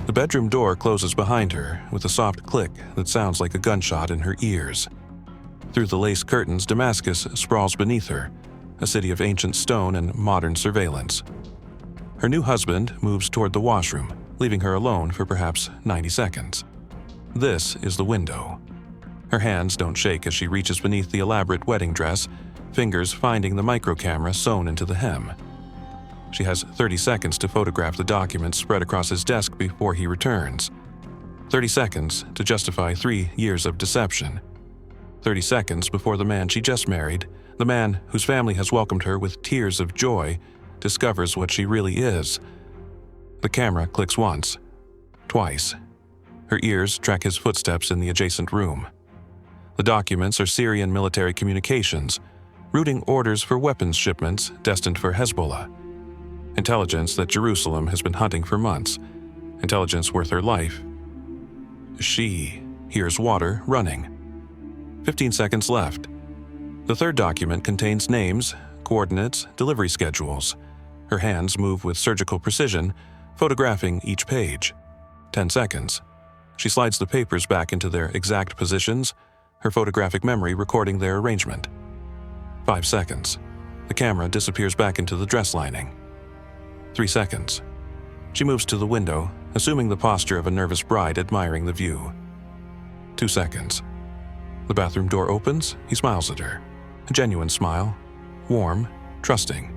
The bedroom door closes behind her with a soft click that sounds like a gunshot in her ears. Through the lace curtains, Damascus sprawls beneath her, a city of ancient stone and modern surveillance. Her new husband moves toward the washroom, leaving her alone for perhaps 90 seconds. This is the window. Her hands don't shake as she reaches beneath the elaborate wedding dress, fingers finding the microcamera sewn into the hem. She has 30 seconds to photograph the documents spread across his desk before he returns. 30 seconds to justify 3 years of deception. 30 seconds before the man she just married, the man whose family has welcomed her with tears of joy, discovers what she really is. The camera clicks once, twice. Her ears track his footsteps in the adjacent room. The documents are Syrian military communications, routing orders for weapons shipments destined for Hezbollah. Intelligence that Jerusalem has been hunting for months. Intelligence worth her life. She hears water running. 15 seconds left. The third document contains names, coordinates, delivery schedules. Her hands move with surgical precision, photographing each page. 10 seconds. She slides the papers back into their exact positions, her photographic memory recording their arrangement. 5 seconds. The camera disappears back into the dress lining. 3 seconds. She moves to the window, assuming the posture of a nervous bride admiring the view. 2 seconds. The bathroom door opens, he smiles at her. A genuine smile, warm, trusting.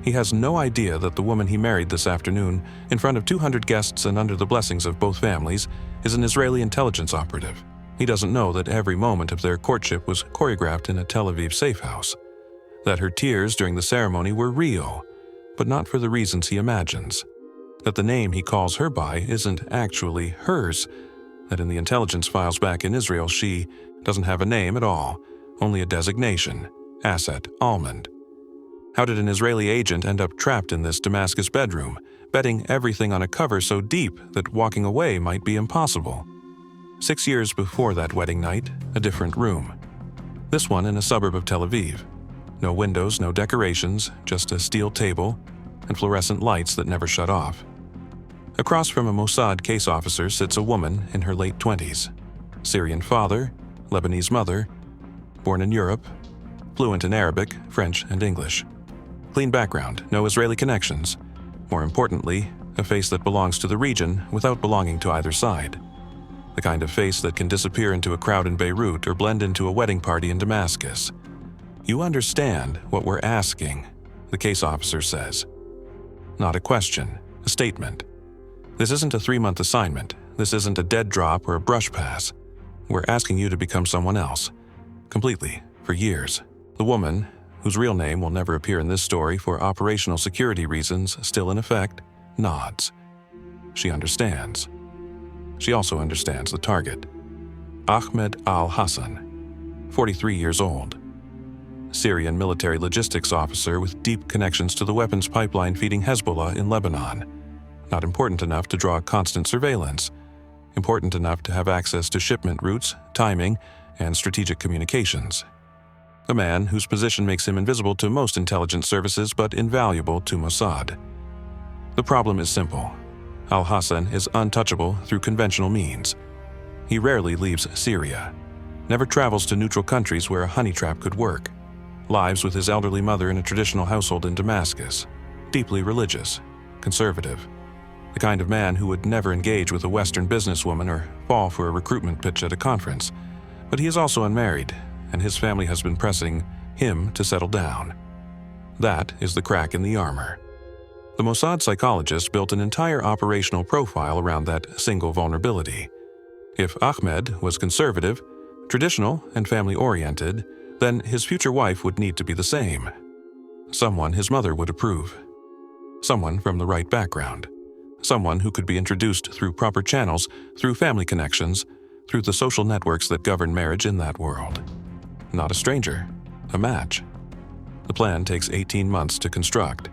He has no idea that the woman he married this afternoon, in front of 200 guests and under the blessings of both families, is an Israeli intelligence operative. He doesn't know that every moment of their courtship was choreographed in a Tel Aviv safe house. That her tears during the ceremony were real, but not for the reasons he imagines. That the name he calls her by isn't actually hers. That in the intelligence files back in Israel she doesn't have a name at all, only a designation, Asset Almond. How did an Israeli agent end up trapped in this Damascus bedroom, betting everything on a cover so deep that walking away might be impossible? 6 years before that wedding night, a different room. This one in a suburb of Tel Aviv. No windows, no decorations, just a steel table and fluorescent lights that never shut off. Across from a Mossad case officer sits a woman in her late 20s. Syrian father, Lebanese mother, born in Europe, fluent in Arabic, French, and English. Clean background, no Israeli connections. More importantly, a face that belongs to the region without belonging to either side. The kind of face that can disappear into a crowd in Beirut or blend into a wedding party in Damascus. You understand what we're asking, the case officer says. Not a question, a statement. This isn't a 3-month assignment. This isn't a dead drop or a brush pass. We're asking you to become someone else. Completely, for years. The woman, whose real name will never appear in this story for operational security reasons still in effect, nods. She understands. She also understands the target. Ahmed al-Hassan, 43 years old. Syrian military logistics officer with deep connections to the weapons pipeline feeding Hezbollah in Lebanon. Not important enough to draw constant surveillance. Important enough to have access to shipment routes, timing, and strategic communications. A man whose position makes him invisible to most intelligence services but invaluable to Mossad. The problem is simple. Al-Hassan is untouchable through conventional means. He rarely leaves Syria. Never travels to neutral countries where a honey trap could work. Lives with his elderly mother in a traditional household in Damascus. Deeply religious. Conservative. The kind of man who would never engage with a Western businesswoman or fall for a recruitment pitch at a conference. But he is also unmarried, and his family has been pressing him to settle down. That is the crack in the armor. The Mossad psychologist built an entire operational profile around that single vulnerability. If Ahmed was conservative, traditional, and family-oriented, then his future wife would need to be the same. Someone his mother would approve. Someone from the right background. Someone who could be introduced through proper channels, through family connections, through the social networks that govern marriage in that world. Not a stranger, a match. The plan takes 18 months to construct.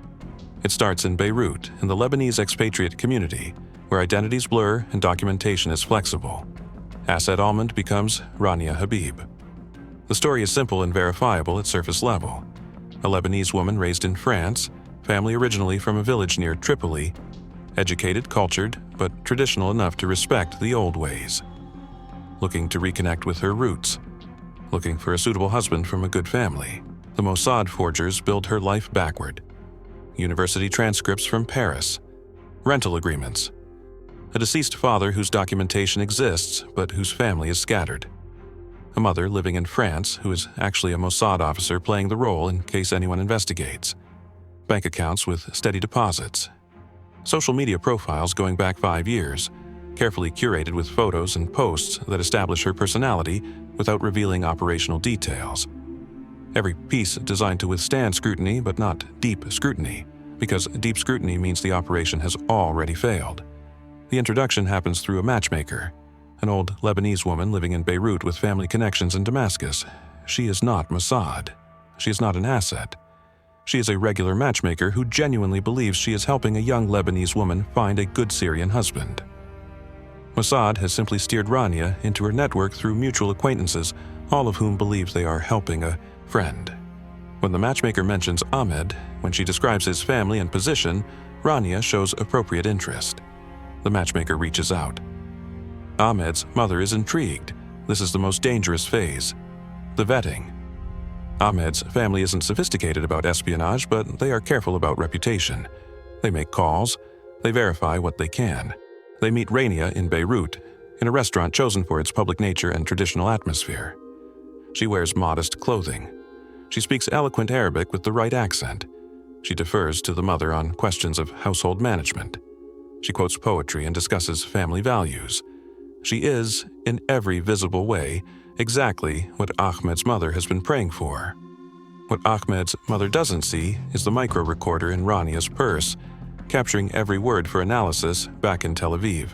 It starts in Beirut, in the Lebanese expatriate community, where identities blur and documentation is flexible. Asset Almond becomes Rania Habib. The story is simple and verifiable at surface level. A Lebanese woman raised in France, family originally from a village near Tripoli, Educated, cultured, but traditional enough to respect the old ways. Looking to reconnect with her roots. Looking for a suitable husband from a good family. The Mossad forgers build her life backward. University transcripts from Paris. Rental agreements. A deceased father whose documentation exists, but whose family is scattered. A mother living in France who is actually a Mossad officer playing the role in case anyone investigates. Bank accounts with steady deposits. Social media profiles going back 5 years, carefully curated with photos and posts that establish her personality without revealing operational details. Every piece designed to withstand scrutiny, but not deep scrutiny, because deep scrutiny means the operation has already failed. The introduction happens through a matchmaker, an old Lebanese woman living in Beirut with family connections in Damascus. She is not Mossad. She is not an asset. She is a regular matchmaker who genuinely believes she is helping a young Lebanese woman find a good Syrian husband. Mossad has simply steered Rania into her network through mutual acquaintances, all of whom believe they are helping a friend. When the matchmaker mentions Ahmed, when she describes his family and position, Rania shows appropriate interest. The matchmaker reaches out. Ahmed's mother is intrigued. This is the most dangerous phase. The vetting. Ahmed's family isn't sophisticated about espionage, but they are careful about reputation. They make calls. They verify what they can. They meet Rania in Beirut, in a restaurant chosen for its public nature and traditional atmosphere. She wears modest clothing. She speaks eloquent Arabic with the right accent. She defers to the mother on questions of household management. She quotes poetry and discusses family values. She is, in every visible way, exactly what Ahmed's mother has been praying for. What Ahmed's mother doesn't see is the micro-recorder in Rania's purse, capturing every word for analysis back in Tel Aviv.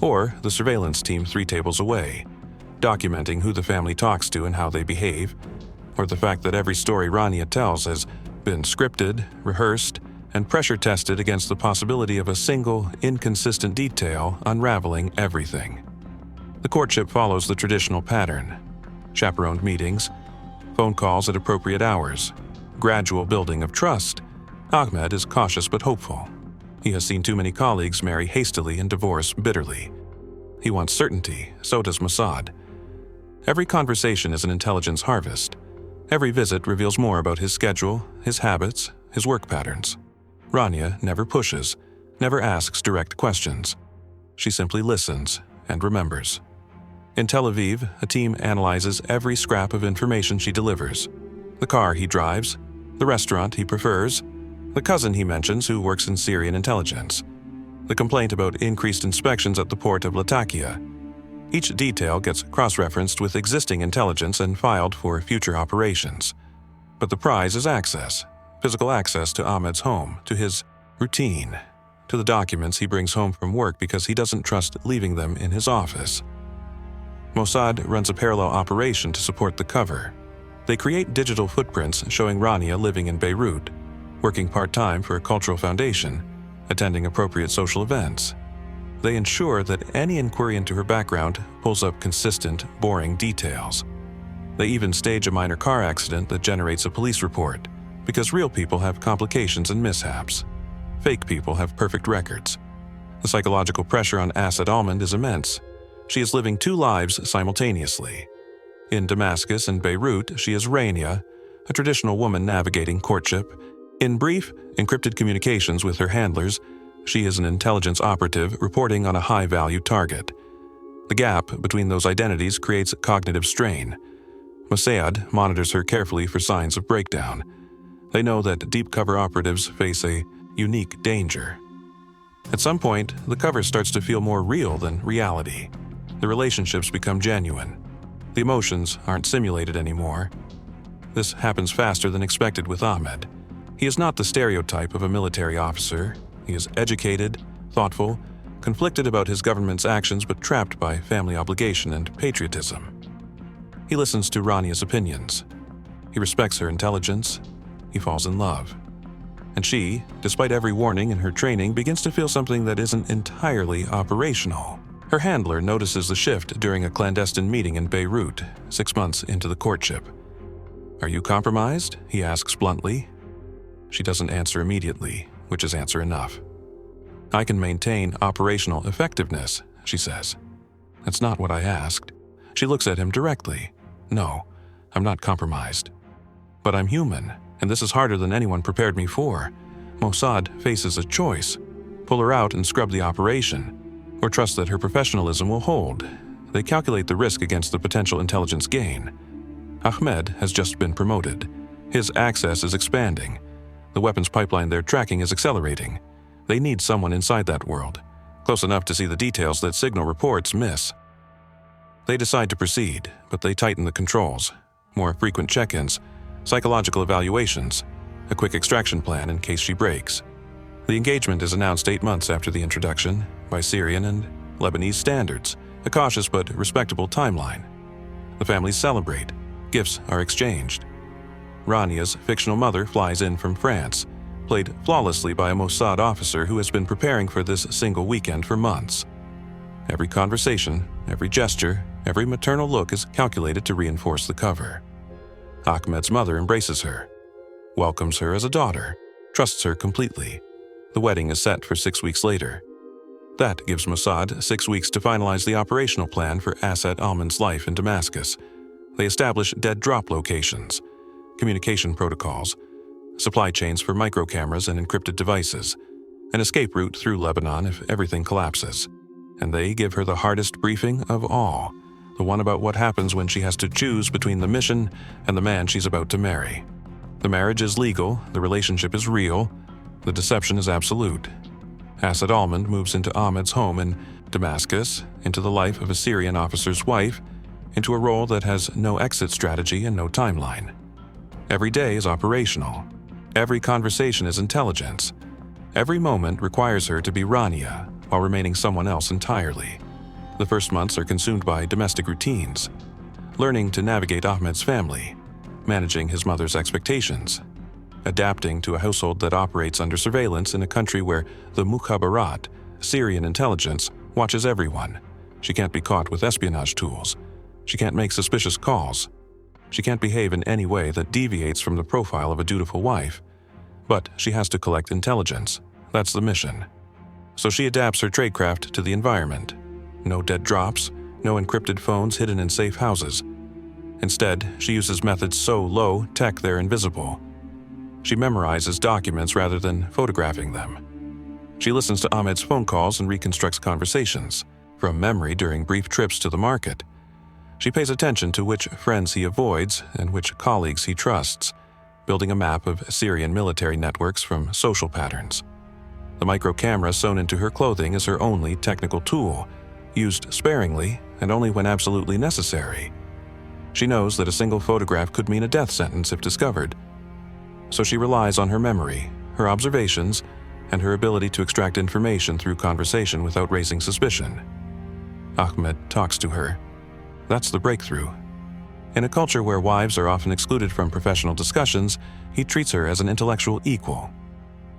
Or the surveillance team 3 tables away, documenting who the family talks to and how they behave, or the fact that every story Rania tells has been scripted, rehearsed, and pressure-tested against the possibility of a single, inconsistent detail unraveling everything. The courtship follows the traditional pattern: chaperoned meetings, phone calls at appropriate hours, gradual building of trust. Ahmed is cautious but hopeful. He has seen too many colleagues marry hastily and divorce bitterly. He wants certainty, so does Mossad. Every conversation is an intelligence harvest. Every visit reveals more about his schedule, his habits, his work patterns. Rania never pushes, never asks direct questions. She simply listens and remembers. In Tel Aviv, a team analyzes every scrap of information she delivers. The car he drives, the restaurant he prefers, the cousin he mentions who works in Syrian intelligence, the complaint about increased inspections at the port of Latakia. Each detail gets cross-referenced with existing intelligence and filed for future operations. But the prize is access, physical access to Ahmed's home, to his routine, to the documents he brings home from work because he doesn't trust leaving them in his office. Mossad runs a parallel operation to support the cover. They create digital footprints showing Rania living in Beirut, working part-time for a cultural foundation, attending appropriate social events. They ensure that any inquiry into her background pulls up consistent, boring details. They even stage a minor car accident that generates a police report, because real people have complications and mishaps. Fake people have perfect records. The psychological pressure on Asad Almond is immense. She is living 2 lives simultaneously. In Damascus and Beirut, she is Rania, a traditional woman navigating courtship. In brief, encrypted communications with her handlers, she is an intelligence operative reporting on a high-value target. The gap between those identities creates cognitive strain. Mossad monitors her carefully for signs of breakdown. They know that deep cover operatives face a unique danger. At some point, the cover starts to feel more real than reality. The relationships become genuine. The emotions aren't simulated anymore. This happens faster than expected with Ahmed. He is not the stereotype of a military officer. He is educated, thoughtful, conflicted about his government's actions but trapped by family obligation and patriotism. He listens to Rania's opinions. He respects her intelligence. He falls in love. And she, despite every warning in her training, begins to feel something that isn't entirely operational. Her handler notices the shift during a clandestine meeting in Beirut, 6 months into the courtship. "Are you compromised?" he asks bluntly. She doesn't answer immediately, which is answer enough. "I can maintain operational effectiveness," she says. "That's not what I asked." She looks at him directly. "No, I'm not compromised. But I'm human, and this is harder than anyone prepared me for. Mossad faces a choice: pull her out and scrub the operation, or trust that her professionalism will hold. They calculate the risk against the potential intelligence gain. Ahmed has just been promoted. His access is expanding. The weapons pipeline they're tracking is accelerating. They need someone inside that world, close enough to see the details that signal reports miss. They decide to proceed, but they tighten the controls. More frequent check-ins, psychological evaluations, a quick extraction plan in case she breaks. The engagement is announced 8 months after the introduction, by Syrian and Lebanese standards, a cautious but respectable timeline. The families celebrate. Gifts are exchanged. Rania's fictional mother flies in from France, played flawlessly by a Mossad officer who has been preparing for this single weekend for months. Every conversation, every gesture, every maternal look is calculated to reinforce the cover. Ahmed's mother embraces her, welcomes her as a daughter, trusts her completely. The wedding is set for 6 weeks later. That gives Mossad 6 weeks to finalize the operational plan for Asad Alman's life in Damascus. They establish dead drop locations, communication protocols, supply chains for microcameras and encrypted devices, an escape route through Lebanon if everything collapses. And they give her the hardest briefing of all, the one about what happens when she has to choose between the mission and the man she's about to marry. The marriage is legal, the relationship is real, the deception is absolute. Asad Alman moves into Ahmed's home in Damascus, into the life of a Syrian officer's wife, into a role that has no exit strategy and no timeline. Every day is operational. Every conversation is intelligence. Every moment requires her to be Rania, while remaining someone else entirely. The first months are consumed by domestic routines, learning to navigate Ahmed's family, managing his mother's expectations, adapting to a household that operates under surveillance in a country where the Mukhabarat, Syrian intelligence, watches everyone. She can't be caught with espionage tools. She can't make suspicious calls. She can't behave in any way that deviates from the profile of a dutiful wife. But she has to collect intelligence. That's the mission. So she adapts her tradecraft to the environment. No dead drops, no encrypted phones hidden in safe houses. Instead, she uses methods so low tech they're invisible. She memorizes documents rather than photographing them. She listens to Ahmed's phone calls and reconstructs conversations, from memory during brief trips to the market. She pays attention to which friends he avoids and which colleagues he trusts, building a map of Syrian military networks from social patterns. The micro-camera sewn into her clothing is her only technical tool, used sparingly and only when absolutely necessary. She knows that a single photograph could mean a death sentence if discovered. So she relies on her memory, her observations, and her ability to extract information through conversation without raising suspicion. Ahmed talks to her. That's the breakthrough. In a culture where wives are often excluded from professional discussions, he treats her as an intellectual equal.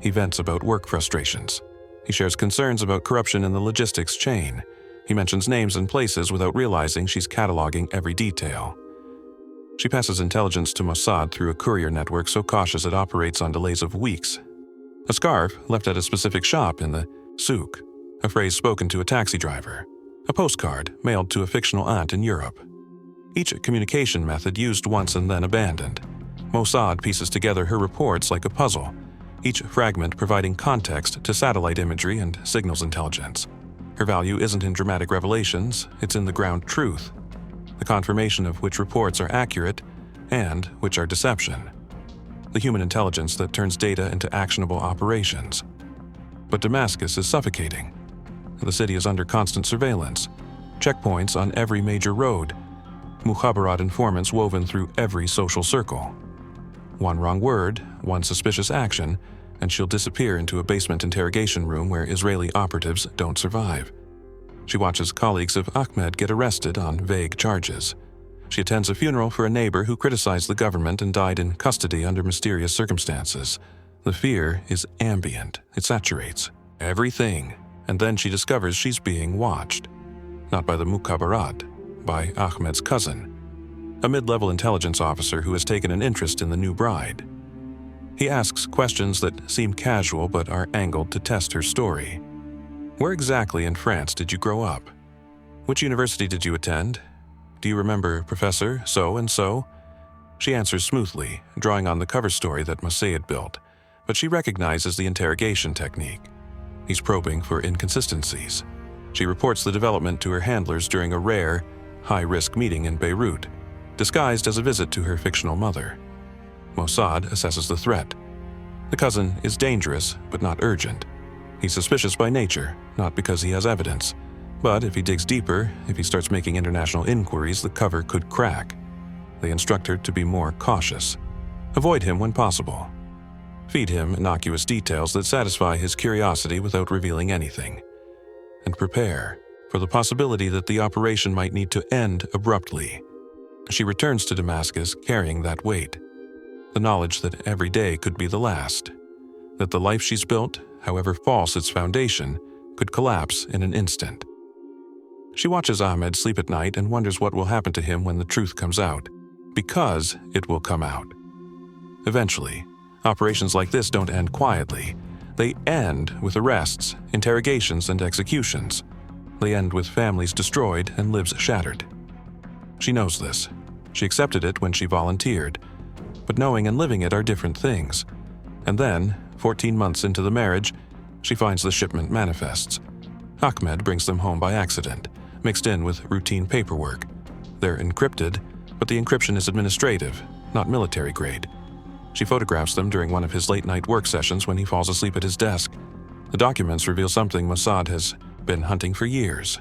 He vents about work frustrations. He shares concerns about corruption in the logistics chain. He mentions names and places without realizing she's cataloging every detail. She passes intelligence to Mossad through a courier network so cautious it operates on delays of weeks. A scarf left at a specific shop in the souk, a phrase spoken to a taxi driver, a postcard mailed to a fictional aunt in Europe. Each communication method used once and then abandoned. Mossad pieces together her reports like a puzzle, each fragment providing context to satellite imagery and signals intelligence. Her value isn't in dramatic revelations, it's in the ground truth, the confirmation of which reports are accurate and which are deception. The human intelligence that turns data into actionable operations. But Damascus is suffocating. The city is under constant surveillance, checkpoints on every major road, Mukhabarat informants woven through every social circle. One wrong word, one suspicious action, and she'll disappear into a basement interrogation room where Israeli operatives don't survive. She watches colleagues of Ahmed get arrested on vague charges. She attends a funeral for a neighbor who criticized the government and died in custody under mysterious circumstances. The fear is ambient. It saturates everything. And then she discovers she's being watched. Not by the Mukhabarat, by Ahmed's cousin, a mid-level intelligence officer who has taken an interest in the new bride. He asks questions that seem casual but are angled to test her story. Where exactly in France did you grow up? Which university did you attend? Do you remember Professor so-and-so? She answers smoothly, drawing on the cover story that Mossad built, but she recognizes the interrogation technique. He's probing for inconsistencies. She reports the development to her handlers during a rare, high-risk meeting in Beirut, disguised as a visit to her fictional mother. Mossad assesses the threat. The cousin is dangerous, but not urgent. He's suspicious by nature, not because he has evidence. But if he digs deeper, if he starts making international inquiries, the cover could crack. They instruct her to be more cautious. Avoid him when possible. Feed him innocuous details that satisfy his curiosity without revealing anything. And prepare for the possibility that the operation might need to end abruptly. She returns to Damascus carrying that weight. The knowledge that every day could be the last. That the life she's built, however false its foundation, could collapse in an instant. She watches Ahmed sleep at night and wonders what will happen to him when the truth comes out. Because it will come out. Eventually, operations like this don't end quietly. They end with arrests, interrogations, and executions. They end with families destroyed and lives shattered. She knows this. She accepted it when she volunteered. But knowing and living it are different things. And then, 14 months into the marriage, she finds the shipment manifests. Ahmed brings them home by accident, mixed in with routine paperwork. They're encrypted, but the encryption is administrative, not military grade. She photographs them during one of his late-night work sessions when he falls asleep at his desk. The documents reveal something Mossad has been hunting for years.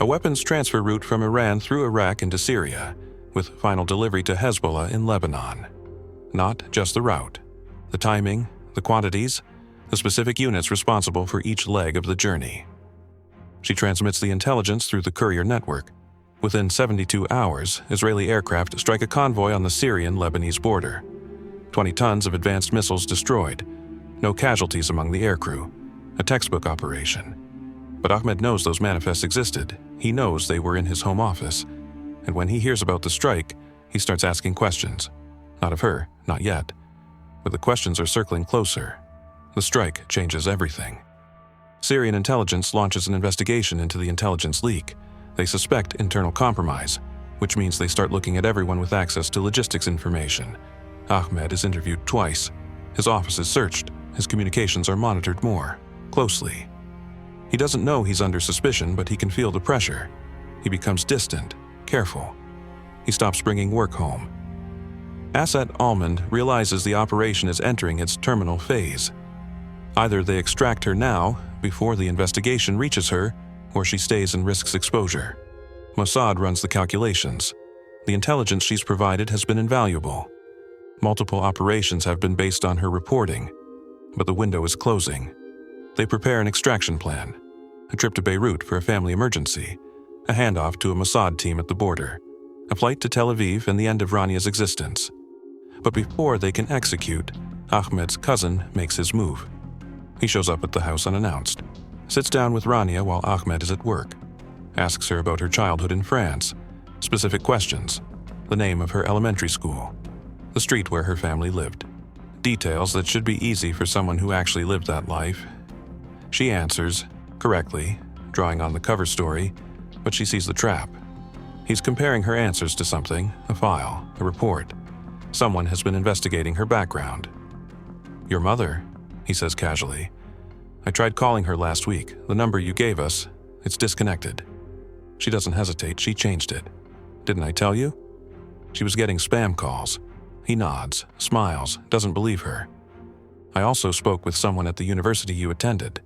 A weapons transfer route from Iran through Iraq into Syria, with final delivery to Hezbollah in Lebanon. Not just the route. The timing, the quantities, the specific units responsible for each leg of the journey. She transmits the intelligence through the courier network. Within 72 hours, Israeli aircraft strike a convoy on the Syrian-Lebanese border. 20 tons of advanced missiles destroyed. No casualties among the aircrew. A textbook operation. But Ahmed knows those manifests existed. He knows they were in his home office. And when he hears about the strike, he starts asking questions. Not of her, not yet. But the questions are circling closer. The strike changes everything. Syrian intelligence launches an investigation into the intelligence leak. They suspect internal compromise, which means they start looking at everyone with access to logistics information. Ahmed is interviewed twice. His office is searched. His communications are monitored more closely. He doesn't know he's under suspicion, but he can feel the pressure. He becomes distant, careful. He stops bringing work home. Asset Almond realizes the operation is entering its terminal phase. Either they extract her now, before the investigation reaches her, or she stays and risks exposure. Mossad runs the calculations. The intelligence she's provided has been invaluable. Multiple operations have been based on her reporting, but the window is closing. They prepare an extraction plan, a trip to Beirut for a family emergency, a handoff to a Mossad team at the border, a flight to Tel Aviv and the end of Rania's existence. But before they can execute, Ahmed's cousin makes his move. He shows up at the house unannounced, sits down with Rania while Ahmed is at work, asks her about her childhood in France, specific questions, the name of her elementary school, the street where her family lived. Details that should be easy for someone who actually lived that life. She answers, correctly, drawing on the cover story, but she sees the trap. He's comparing her answers to something, a file, a report. Someone has been investigating her background. Your mother, he says casually. I tried calling her last week. The number you gave us, it's disconnected. She doesn't hesitate, she changed it. Didn't I tell you? She was getting spam calls. He nods, smiles, doesn't believe her. I also spoke with someone at the university you attended.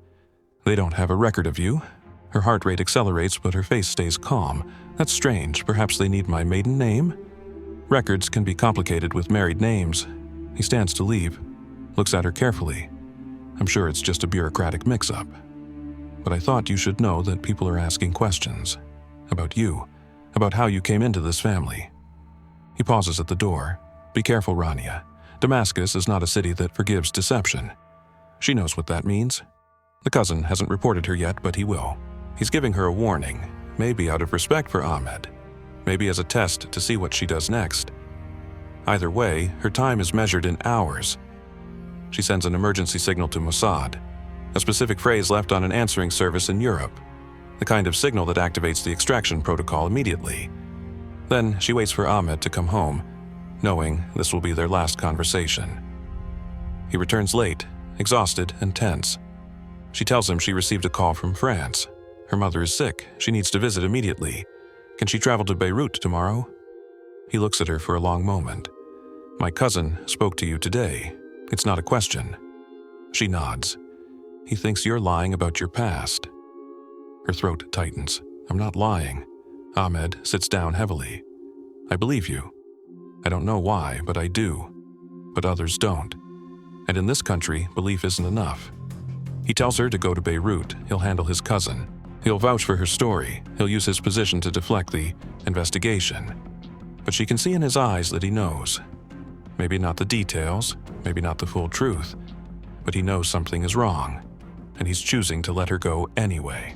They don't have a record of you. Her heart rate accelerates, but her face stays calm. That's strange. Perhaps they need my maiden name? Records can be complicated with married names. He stands to leave, looks at her carefully. I'm sure it's just a bureaucratic mix-up. But I thought you should know that people are asking questions. About you. About how you came into this family. He pauses at the door. Be careful, Rania. Damascus is not a city that forgives deception. She knows what that means. The cousin hasn't reported her yet, but he will. He's giving her a warning, maybe out of respect for Ahmed, maybe as a test to see what she does next. Either way, her time is measured in hours. She sends an emergency signal to Mossad. a specific phrase left on an answering service in Europe, the kind of signal that activates the extraction protocol immediately. Then she waits for Ahmed to come home, knowing this will be their last conversation. He returns late, exhausted and tense. She tells him she received a call from France. Her mother is sick. She needs to visit immediately. Can she travel to Beirut tomorrow? He looks at her for a long moment. My cousin spoke to you today. It's not a question. She nods. He thinks you're lying about your past. Her throat tightens. I'm not lying. Ahmed sits down heavily. I believe you. I don't know why, but I do. But others don't. And in this country, belief isn't enough. He tells her to go to Beirut. He'll handle his cousin. He'll vouch for her story. He'll use his position to deflect the investigation. But she can see in his eyes that he knows. Maybe not the details, maybe not the full truth, but he knows something is wrong, and he's choosing to let her go anyway.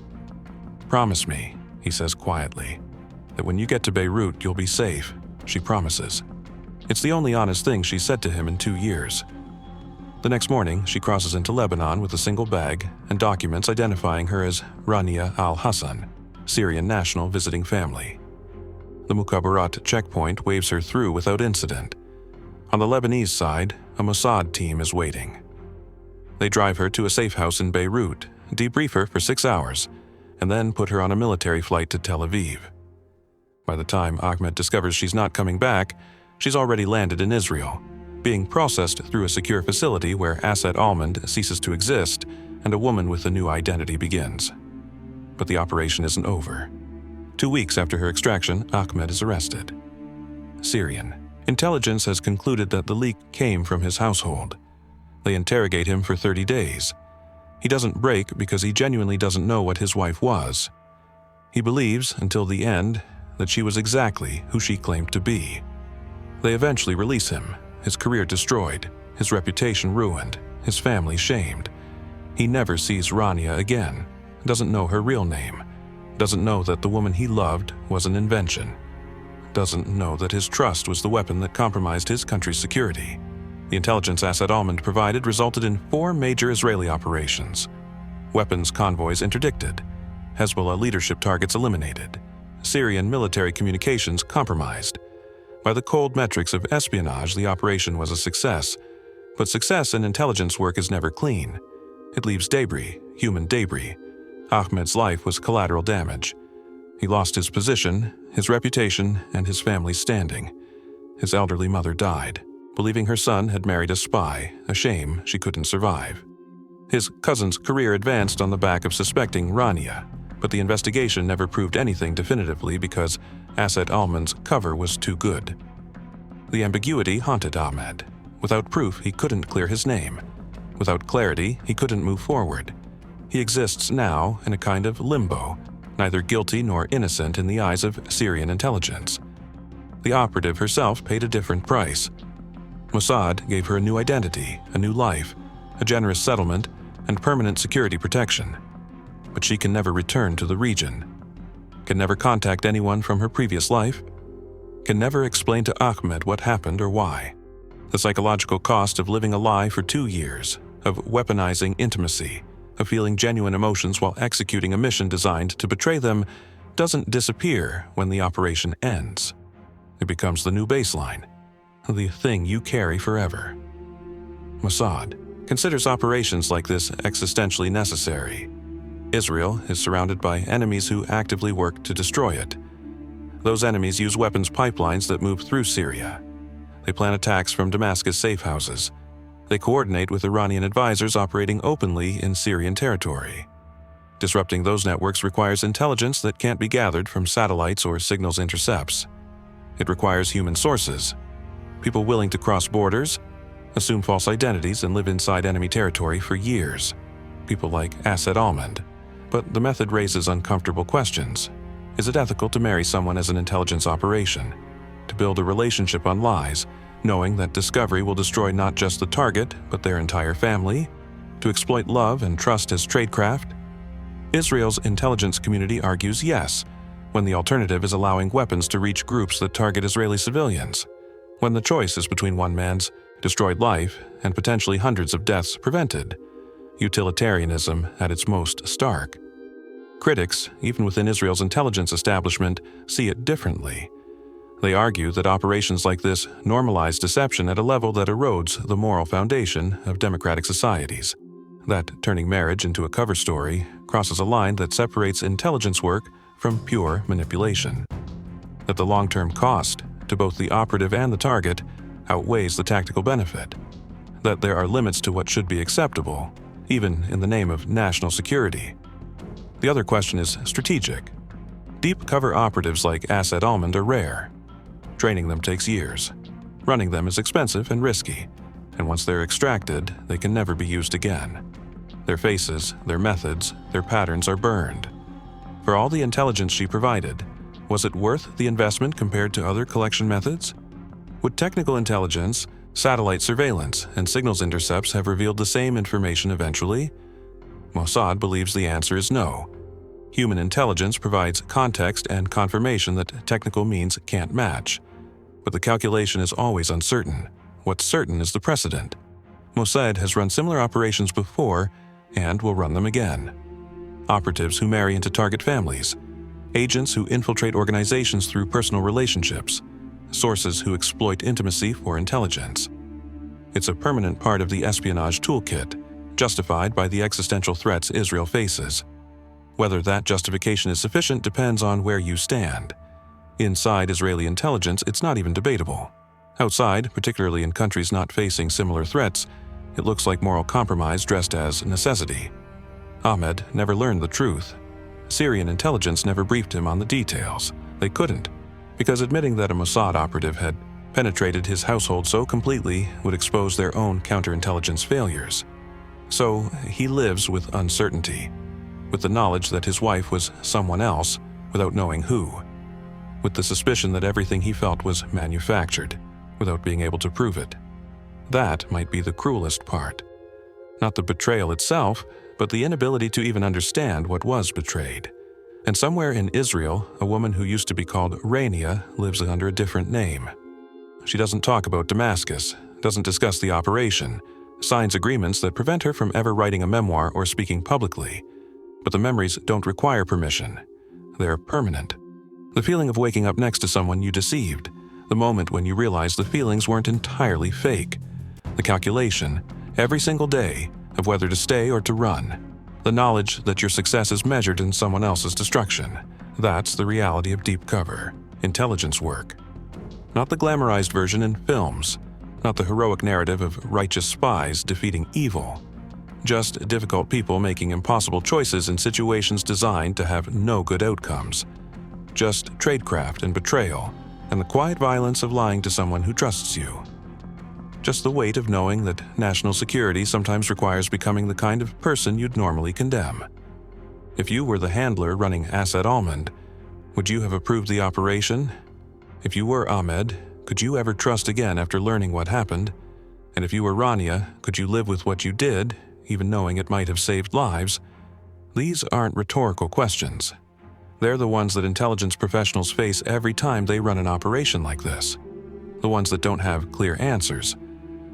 Promise me, he says quietly, that when you get to Beirut, you'll be safe, she promises. It's the only honest thing she said to him in 2 years. The next morning, she crosses into Lebanon with a single bag and documents identifying her as Rania al-Hassan, Syrian national visiting family. The Mukhabarat checkpoint waves her through without incident. On the Lebanese side, a Mossad team is waiting. They drive her to a safe house in Beirut, debrief her for 6 hours, and then put her on a military flight to Tel Aviv. By the time Ahmed discovers she's not coming back, she's already landed in Israel, being processed through a secure facility where Asad Almond ceases to exist and a woman with a new identity begins. But the operation isn't over. 2 weeks after her extraction, Ahmed is arrested. Syrian. Intelligence has concluded that the leak came from his household. They interrogate him for 30 days. He doesn't break because he genuinely doesn't know what his wife was. He believes, until the end, that she was exactly who she claimed to be. They eventually release him, his career destroyed, his reputation ruined, his family shamed. He never sees Rania again, doesn't know her real name, doesn't know that the woman he loved was an invention, doesn't know that his trust was the weapon that compromised his country's security. The intelligence Asad Almond provided resulted in 4 major Israeli operations. Weapons convoys interdicted, Hezbollah leadership targets eliminated, Syrian military communications compromised. By the cold metrics of espionage, the operation was a success, but success in intelligence work is never clean. It leaves debris, human debris. Ahmed's life was collateral damage. He lost his position, his reputation, and his family's standing. His elderly mother died, believing her son had married a spy, a shame she couldn't survive. His cousin's career advanced on the back of suspecting Rania, but the investigation never proved anything definitively because Asad Almond's cover was too good. The ambiguity haunted Ahmed. Without proof, he couldn't clear his name. Without clarity, he couldn't move forward. He exists now in a kind of limbo, neither guilty nor innocent in the eyes of Syrian intelligence. The operative herself paid a different price. Mossad gave her a new identity, a new life, a generous settlement, and permanent security protection. But she can never return to the region, can never contact anyone from her previous life, can never explain to Ahmed what happened or why. The psychological cost of living a lie for 2 years, of weaponizing intimacy, of feeling genuine emotions while executing a mission designed to betray them, doesn't disappear when the operation ends. It becomes the new baseline, the thing you carry forever. Mossad considers operations like this existentially necessary. Israel is surrounded by enemies who actively work to destroy it. Those enemies use weapons pipelines that move through Syria. They plan attacks from Damascus safe houses. They coordinate with Iranian advisors operating openly in Syrian territory. Disrupting those networks requires intelligence that can't be gathered from satellites or signals intercepts. It requires human sources, people willing to cross borders, assume false identities, and live inside enemy territory for years. People like Asad Almond. But the method raises uncomfortable questions. Is it ethical to marry someone as an intelligence operation? To build a relationship on lies, knowing that discovery will destroy not just the target, but their entire family? To exploit love and trust as tradecraft? Israel's intelligence community argues yes, when the alternative is allowing weapons to reach groups that target Israeli civilians. When the choice is between one man's destroyed life and potentially hundreds of deaths prevented. utilitarianism at its most stark. Critics, even within Israel's intelligence establishment, see it differently. They argue that operations like this normalize deception at a level that erodes the moral foundation of democratic societies, that turning marriage into a cover story crosses a line that separates intelligence work from pure manipulation, that the long-term cost to both the operative and the target outweighs the tactical benefit, that there are limits to what should be acceptable, even in the name of national security. The other question is strategic. Deep cover operatives like Asad Almond are rare. Training them takes years. Running them is expensive and risky, and once they're extracted, they can never be used again. Their faces, their methods, their patterns are burned. For all the intelligence she provided, was it worth the investment compared to other collection methods? Would technical intelligence, satellite surveillance, and signals intercepts have revealed the same information eventually? Mossad believes the answer is no. Human intelligence provides context and confirmation that technical means can't match. But the calculation is always uncertain. What's certain is the precedent. Mossad has run similar operations before and will run them again. Operatives who marry into target families, agents who infiltrate organizations through personal relationships, sources who exploit intimacy for intelligence. It's a permanent part of the espionage toolkit, justified by the existential threats Israel faces. Whether that justification is sufficient depends on where you stand. Inside Israeli intelligence, it's not even debatable. Outside, particularly in countries not facing similar threats, it looks like moral compromise dressed as necessity. Ahmed never learned the truth. Syrian intelligence never briefed him on the details. They couldn't, because admitting that a Mossad operative had penetrated his household so completely would expose their own counterintelligence failures. So he lives with uncertainty, with the knowledge that his wife was someone else without knowing who, with the suspicion that everything he felt was manufactured without being able to prove it. That might be the cruelest part. Not the betrayal itself, but the inability to even understand what was betrayed. And somewhere in Israel, a woman who used to be called Rania lives under a different name. She doesn't talk about Damascus, doesn't discuss the operation, signs agreements that prevent her from ever writing a memoir or speaking publicly. But the memories don't require permission. They're permanent. The feeling of waking up next to someone you deceived, the moment when you realize the feelings weren't entirely fake, the calculation, every single day, of whether to stay or to run, the knowledge that your success is measured in someone else's destruction. That's the reality of deep cover, intelligence work. Not the glamorized version in films, not the heroic narrative of righteous spies defeating evil. Just difficult people making impossible choices in situations designed to have no good outcomes. Just tradecraft and betrayal, and the quiet violence of lying to someone who trusts you. Just the weight of knowing that national security sometimes requires becoming the kind of person you'd normally condemn. If you were the handler running Asad Almond, would you have approved the operation? If you were Ahmed, could you ever trust again after learning what happened? And if you were Rania, could you live with what you did, even knowing it might have saved lives? These aren't rhetorical questions. They're the ones that intelligence professionals face every time they run an operation like this. The ones that don't have clear answers.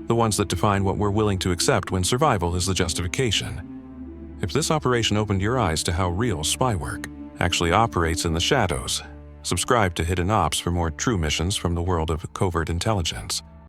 The ones that define what we're willing to accept when survival is the justification. If this operation opened your eyes to how real spy work actually operates in the shadows, subscribe to Hidden Ops for more true missions from the world of covert intelligence.